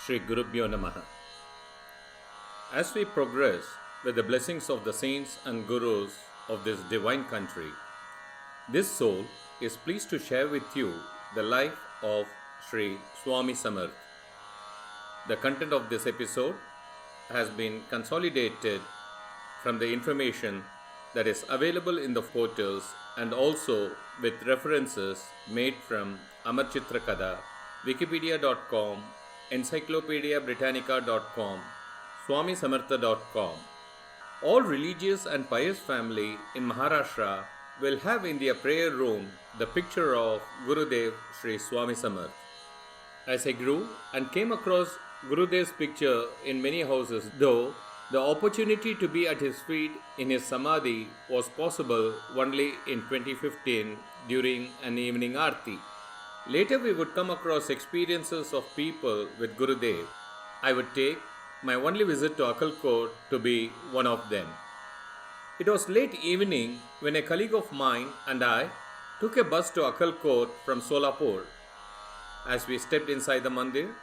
Shri Gurubhyo Namaha. As we progress with the blessings of the saints and gurus of this divine country, this soul is pleased to share with you the life of Shri Swami Samarth. The content of this episode has been consolidated from the information that is available in the portals and also with references made from Amar Chitra Kada, Wikipedia.com, EncyclopediaBritannica.com, SwamiSamartha.com. All religious and pious family in Maharashtra will have in their prayer room the picture of Gurudev Shri Swami Samarth. As I grew and came across Gurudev's picture in many houses, though the opportunity to be at his feet in his Samadhi was possible only in 2015 during an evening Aarti. Later we would come across experiences of people with Gurudev. I would take my only visit to Akkalkot to be one of them. It was late evening when a colleague of mine and I took a bus to Akkalkot from Solapur. As we stepped inside the mandir,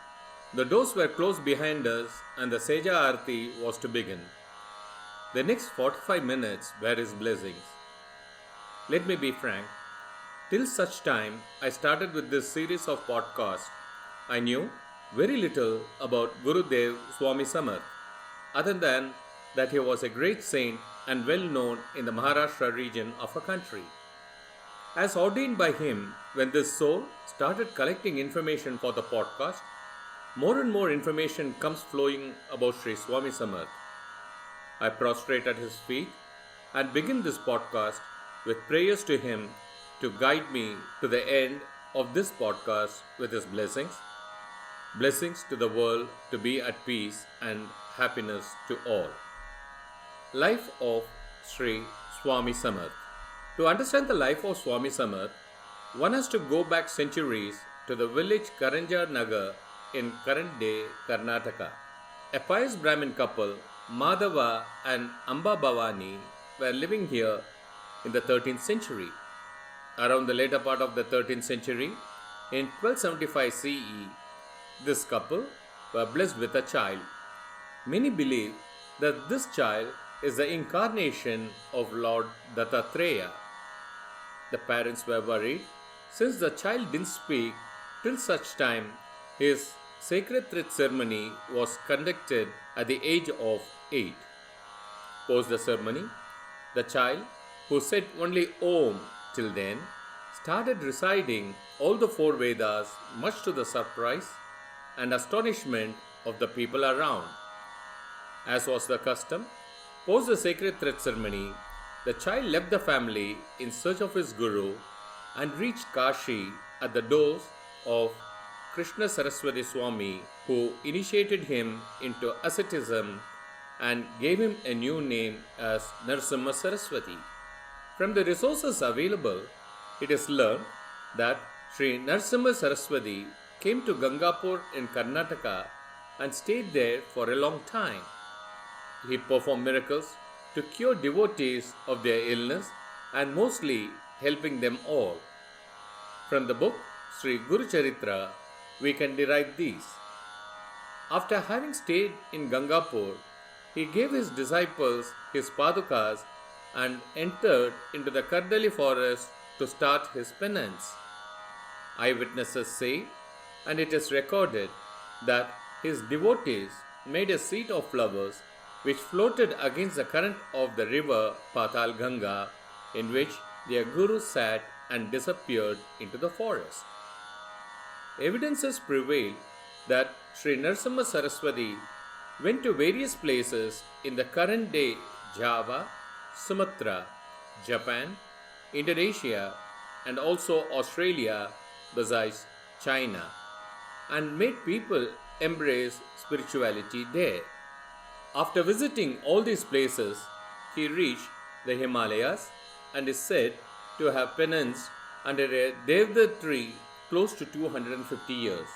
the doors were closed behind us and the Seja Aarti was to begin. The next 45 minutes were his blessings. Let me be frank, till such time I started with this series of podcasts, I knew very little about Gurudev Swami Samarth, other than that he was a great saint and well known in the Maharashtra region of our country. As ordained by him, when this soul started collecting information for the podcast, more and more information comes flowing about Sri Swami Samarth. I prostrate at his feet and begin this podcast with prayers to him to guide me to the end of this podcast with his blessings. Blessings to the world to be at peace and happiness to all. Life of Sri Swami Samarth. To understand the life of Swami Samarth, one has to go back centuries to the village Karanjar Nagar in current-day Karnataka. A pious Brahmin couple, Madhava and Amba Bhavani, were living here in the 13th century. Around the later part of the 13th century, in 1275 CE, this couple were blessed with a child. Many believe that this child is the incarnation of Lord Dattatreya. The parents were worried since the child didn't speak till such time his sacred thread ceremony was conducted at the age of 8. Post the ceremony, the child, who said only Om till then, started reciting all the 4 Vedas, much to the surprise and astonishment of the people around. As was the custom, post the sacred thread ceremony, the child left the family in search of his guru and reached Kashi at the doors of Krishna Saraswati Swami, who initiated him into asceticism and gave him a new name as Narsimha Saraswati. From the resources available, it is learned that Sri Narsimha Saraswati came to Gangapur in Karnataka and stayed there for a long time. He performed miracles to cure devotees of their illness and mostly helping them all. From the book Sri Guru Charitra, we can derive these. After having stayed in Gangapur, he gave his disciples his padukas and entered into the Kardali forest to start his penance. Eyewitnesses say, and it is recorded, that his devotees made a seat of flowers which floated against the current of the river Patal Ganga, in which their guru sat and disappeared into the forest. Evidences prevail that Sri Narsimha Saraswati went to various places in the current day Java, Sumatra, Japan, Indonesia, and also Australia, besides China, and made people embrace spirituality there. After visiting all these places, he reached the Himalayas and is said to have penanced under a Devda tree close to 250 years.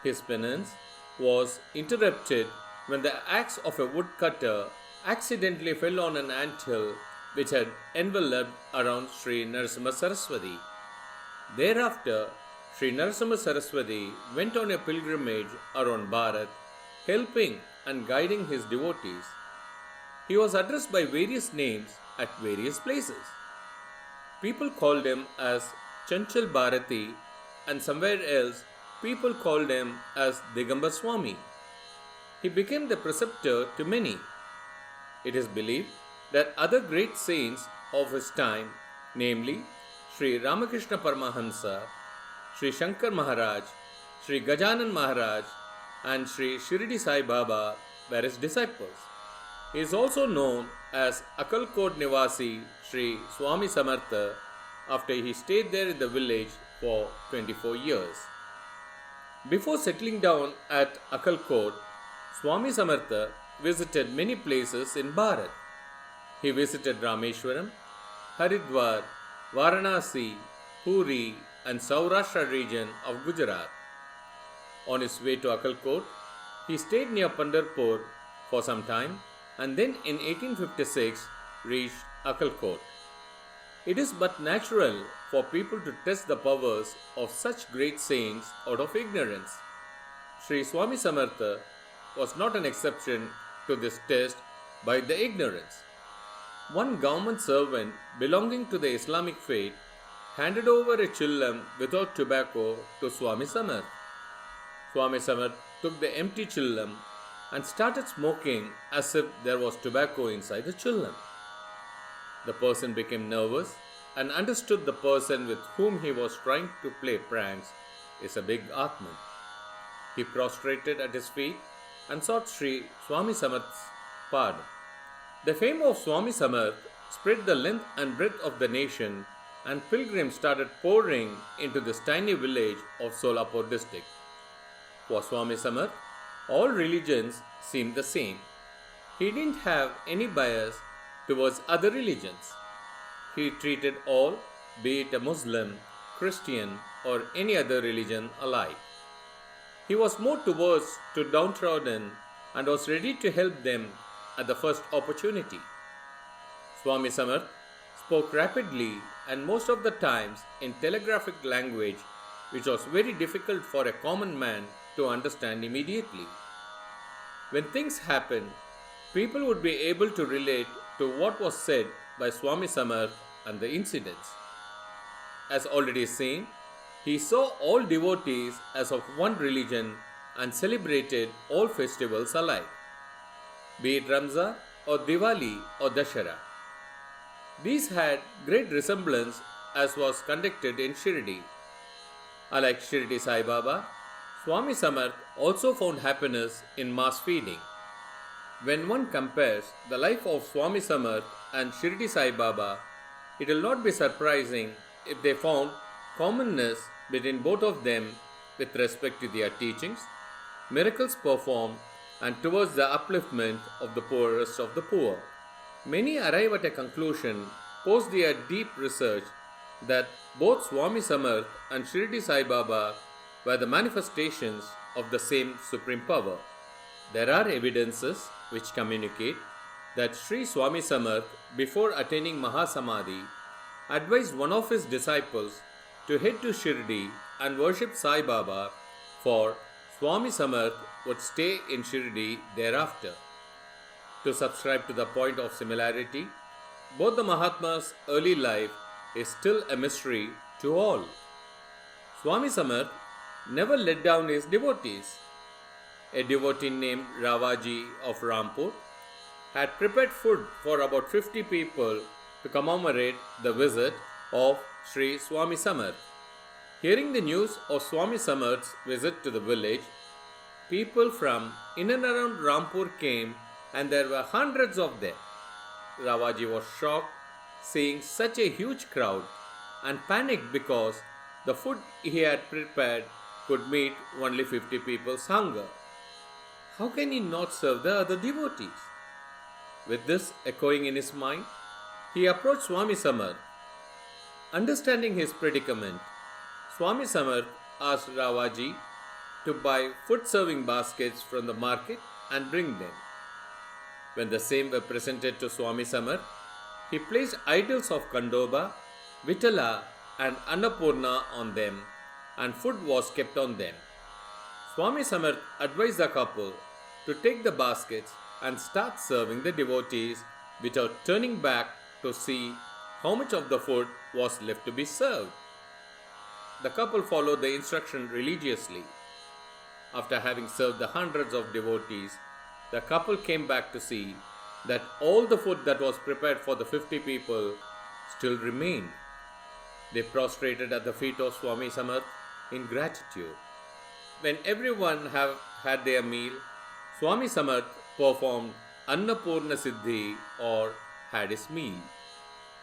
His penance was interrupted when the axe of a woodcutter accidentally fell on an anthill which had enveloped around Sri Narsimha Saraswati. Thereafter, Sri Narasimha Saraswati went on a pilgrimage around Bharat, helping and guiding his devotees. He was addressed by various names at various places. People called him as Chanchal Bharati, and somewhere else people called him as Digambar Swami. He became the preceptor to many. It is believed that other great saints of his time, namely Sri Ramakrishna Paramahamsa, Sri Shankar Maharaj, Sri Gajanan Maharaj, and Sri Shirdi Sai Baba were his disciples. He is also known as Akkalkot Niwasi Swami Samarth after he stayed there in the village for 24 years. Before settling down at Akkalkot, Swami Samarth visited many places in Bharat. He visited Rameshwaram, Haridwar, Varanasi, Puri, and Saurashtra region of Gujarat. On his way to Akkalkot, he stayed near Pandharpur for some time and then in 1856 reached Akkalkot. It is but natural for people to test the powers of such great saints out of ignorance. Sri Swami Samarth was not an exception to this test by the ignorance. One government servant belonging to the Islamic faith handed over a chillam without tobacco to Swami Samarth. Swami Samarth took the empty chillam and started smoking as if there was tobacco inside the chillam. The person became nervous and understood the person with whom he was trying to play pranks is a big Atman. He prostrated at his feet and sought Sri Swami Samarth's pardon. The fame of Swami Samarth spread the length and breadth of the nation, and pilgrims started pouring into this tiny village of Solapur district. For Swami Samarth, all religions seemed the same. He didn't have any bias towards other religions. He treated all, be it a Muslim, Christian, or any other religion, alike. He was more towards to downtrodden and was ready to help them at the first opportunity. Swami Samarth spoke rapidly and most of the times in telegraphic language, which was very difficult for a common man to understand immediately. When things happened, people would be able to relate to what was said by Swami Samarth and the incidents. As already seen, he saw all devotees as of one religion and celebrated all festivals alike, be it Ramzan or Diwali or Dashera. These had great resemblance as was conducted in Shirdi. Unlike Shirdi Sai Baba, Swami Samarth also found happiness in mass feeding. When one compares the life of Swami Samarth and Shirdi Sai Baba, it will not be surprising if they found commonness between both of them with respect to their teachings, miracles performed, and towards the upliftment of the poorest of the poor. Many arrive at a conclusion post their deep research that both Swami Samarth and Shirdi Sai Baba were the manifestations of the same supreme power. There are evidences which communicate that Sri Swami Samarth, before attaining Mahasamadhi, advised one of his disciples to head to Shirdi and worship Sai Baba, for Swami Samarth would stay in Shirdi thereafter. To subscribe to the point of similarity, both the Mahatma's early life is still a mystery to all. Swami Samarth never let down his devotees. A devotee named Ravaji of Rampur had prepared food for about 50 people to commemorate the visit of Sri Swami Samarth. Hearing the news of Swami Samarth's visit to the village, people from in and around Rampur came, and there were hundreds of them. Ravaji was shocked seeing such a huge crowd and panicked because the food he had prepared could meet only 50 people's hunger. How can he not serve the other devotees? With this echoing in his mind, he approached Swami Samarth. Understanding his predicament, Swami Samarth asked Ravaji to buy food-serving baskets from the market and bring them. When the same were presented to Swami Samarth, he placed idols of Kandoba, Vitala and Annapurna on them and food was kept on them. Swami Samarth advised the couple to take the baskets and start serving the devotees without turning back to see how much of the food was left to be served. The couple followed the instruction religiously. After having served the hundreds of devotees, the couple came back to see that all the food that was prepared for the 50 people still remained. They prostrated at the feet of Swami Samarth in gratitude. When everyone had their meal, Swami Samarth performed Annapurna Siddhi or had his meal.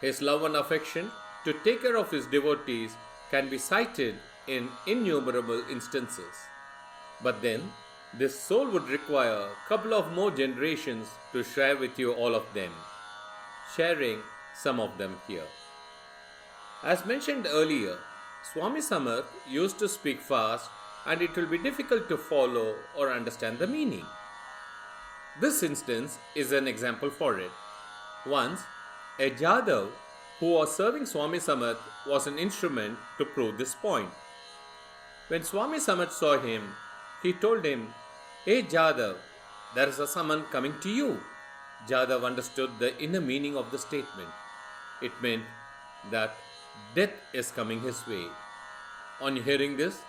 His love and affection to take care of his devotees can be cited in innumerable instances. But then, this soul would require a couple of more generations to share with you all of them, sharing some of them here. As mentioned earlier, Swami Samarth used to speak fast and it will be difficult to follow or understand the meaning. This instance is an example for it. Once, a Jadav who was serving Swami Samarth was an instrument to prove this point. When Swami Samarth saw him, he told him, "Hey Jadav, there is a summon coming to you." Jadav understood the inner meaning of the statement. It meant that death is coming his way. On hearing this,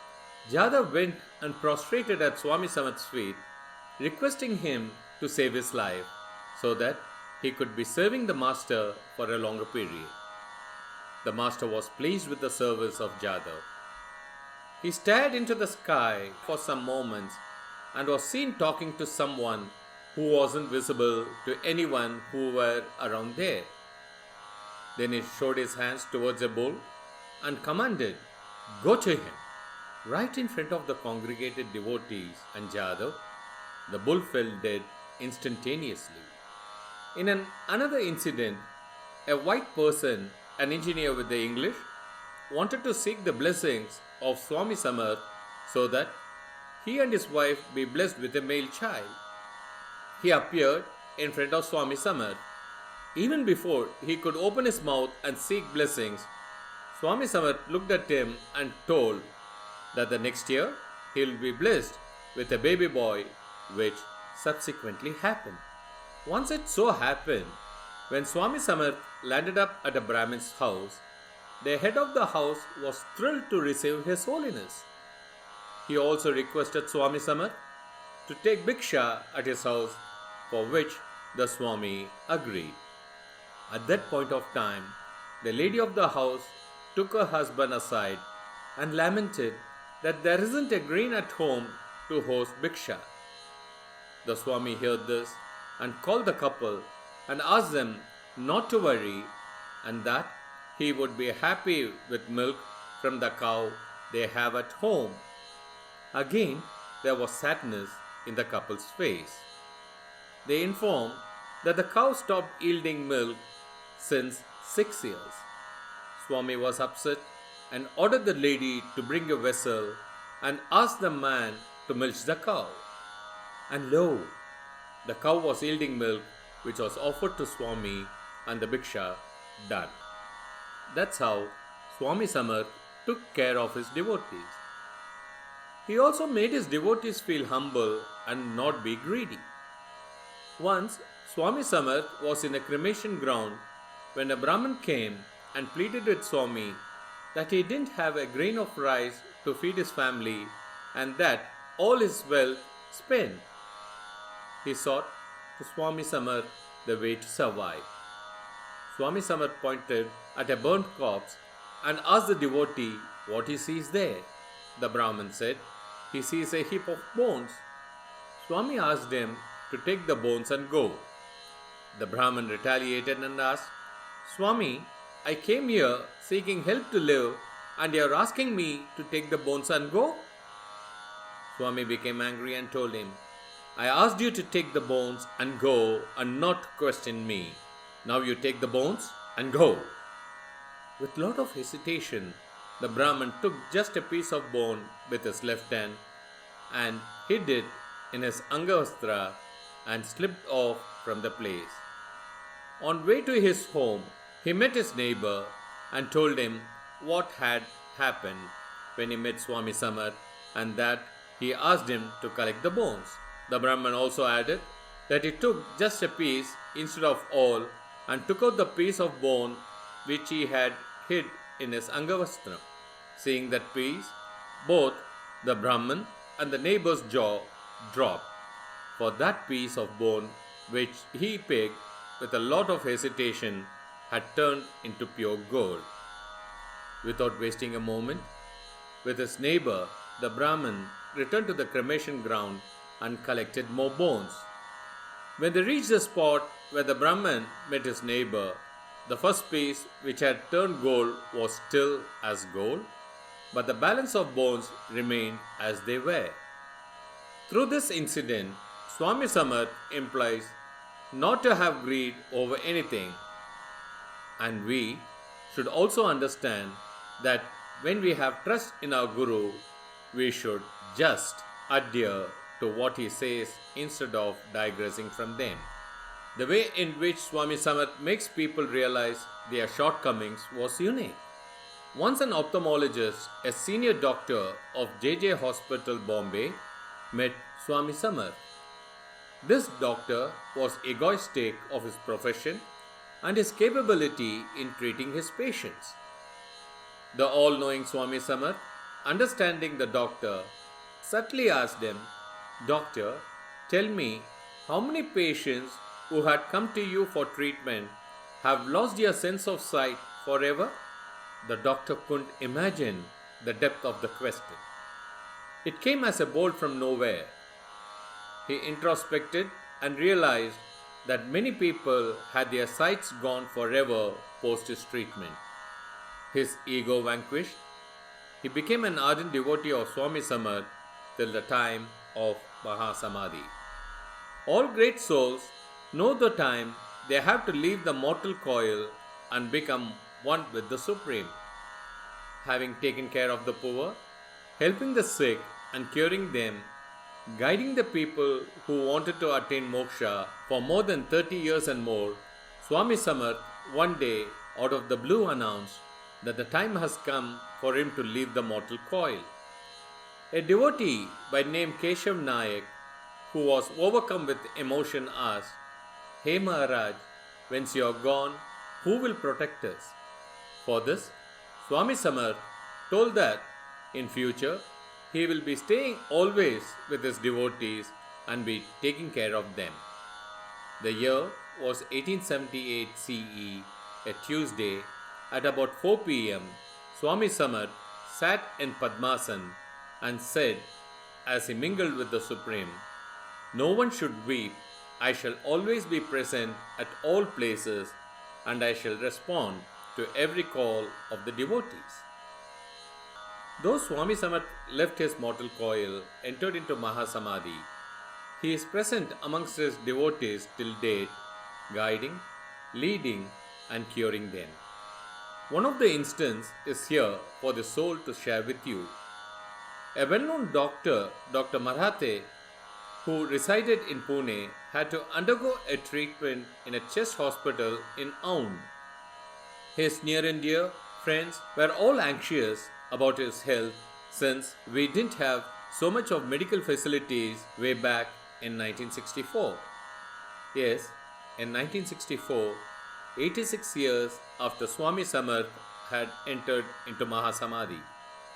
Jadav went and prostrated at Swami Samarth's feet, requesting him to save his life so that he could be serving the master for a longer period. The master was pleased with the service of Jadav. He stared into the sky for some moments and was seen talking to someone who wasn't visible to anyone who were around there. Then he showed his hands towards a bull and commanded, "Go to him." Right in front of the congregated devotees and Jadav, the bull fell dead instantaneously. In another incident, a white person, an engineer with the English, wanted to seek the blessings of Swami Samarth so that he and his wife be blessed with a male child. He appeared in front of Swami Samarth. Even before he could open his mouth and seek blessings, Swami Samarth looked at him and told that the next year he will be blessed with a baby boy, which subsequently happened. Once it so happened, when Swami Samarth landed up at a Brahmin's house, the head of the house was thrilled to receive His Holiness. He also requested Swami Samarth to take Bhiksha at his house, for which the Swami agreed. At that point of time, the lady of the house took her husband aside and lamented that there isn't a grain at home to host Bhiksha. The Swami heard this and called the couple and asked them not to worry and that he would be happy with milk from the cow they have at home. Again, there was sadness in the couple's face. They informed that the cow stopped yielding milk since 6 years. Swami was upset and ordered the lady to bring a vessel and asked the man to milk the cow. And lo, the cow was yielding milk, which was offered to Swami and the Bhiksha done. That's how Swami Samarth took care of his devotees. He also made his devotees feel humble and not be greedy. Once, Swami Samarth was in a cremation ground when a Brahmin came and pleaded with Swami that he didn't have a grain of rice to feed his family and that all his wealth spent. He sought to Swami Samarth the way to survive. Swami Samarth pointed at a burnt corpse and asked the devotee what he sees there. The Brahmin said he sees a heap of bones. Swami asked him to take the bones and go. The Brahmin retaliated and asked, "Swami, I came here seeking help to live and you are asking me to take the bones and go?" Swami became angry and told him, "I asked you to take the bones and go and not question me. Now you take the bones and go." With lot of hesitation, the Brahmin took just a piece of bone with his left hand and hid it in his Angavastra and slipped off from the place. On way to his home, he met his neighbor and told him what had happened. when he met Swami Samarth and that he asked him to collect the bones. The Brahman also added that he took just a piece instead of all and took out the piece of bone which he had hid in his Angavastram. Seeing that piece, both the Brahman and the neighbor's jaw dropped, for that piece of bone which he picked with a lot of hesitation had turned into pure gold. Without wasting a moment, with his neighbor, the Brahman returned to the cremation ground and collected more bones. When they reached the spot where the Brahman met his neighbor, the first piece which had turned gold was still as gold, but the balance of bones remained as they were. Through this incident, Swami Samarth implies not to have greed over anything, and we should also understand that when we have trust in our Guru, we should just adhere to what he says instead of digressing from them. The way in which Swami Samarth makes people realize their shortcomings was unique. Once an ophthalmologist, a senior doctor of JJ Hospital, Bombay, met Swami Samarth. This doctor was egoistic of his profession and his capability in treating his patients. The all-knowing Swami Samarth, understanding the doctor, subtly asked him, "Doctor, tell me, how many patients who had come to you for treatment have lost their sense of sight forever?" The doctor couldn't imagine the depth of the question. It came as a bolt from nowhere. He introspected and realized that many people had their sights gone forever post his treatment. His ego vanquished, he became an ardent devotee of Swami Samarth till the time of Mahasamadhi. All great souls know the time they have to leave the mortal coil and become one with the Supreme. Having taken care of the poor, helping the sick and curing them, guiding the people who wanted to attain moksha for more than 30 years and more, Swami Samarth one day out of the blue announced that the time has come for him to leave the mortal coil. A devotee by name Keshav Nayak, who was overcome with emotion, asked, "Hey Maharaj, once you are gone, who will protect us?" For this, Swami Samarth told that in future he will be staying always with his devotees and be taking care of them. The year was 1878 CE, a Tuesday. At about 4 p.m., Swami Samarth sat in Padmasan and said, as he mingled with the Supreme, "No one should weep. I shall always be present at all places, and I shall respond to every call of the devotees." Though Swami Samarth left his mortal coil, entered into Mahasamadhi, he is present amongst his devotees till date, guiding, leading, and curing them. One of the instances is here for the soul to share with you. A well-known doctor, Dr. Marathe, who resided in Pune, had to undergo a treatment in a chest hospital in Aund. His near and dear friends were all anxious about his health since we didn't have so much of medical facilities way back in 1964. Yes, in 1964, 86 years after Swami Samarth had entered into Mahasamadhi.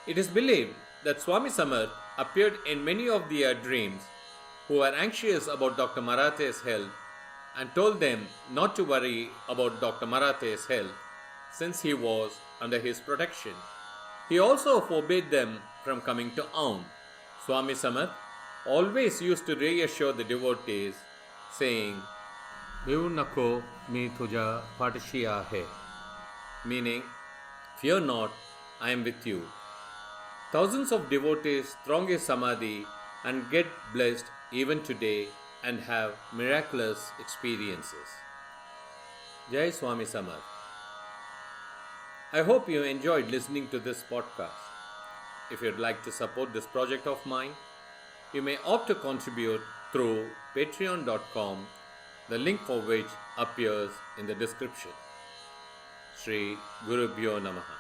It is believed that Swami Samarth appeared in many of their dreams who were anxious about Dr. Marathe's health and told them not to worry about Dr. Marathe's health since he was under his protection. He also forbade them from coming to Aum. Swami Samarth always used to reassure the devotees, saying, "Bevu nako mi tuja patishiya hai," meaning, "Fear not, I am with you." Thousands of devotees throng his samadhi and get blessed even today and have miraculous experiences. Jai Swami Samarth. I hope you enjoyed listening to this podcast. If you'd like to support this project of mine, you may opt to contribute through patreon.com, the link for which appears in the description. Shri Gurubhyo Namaha.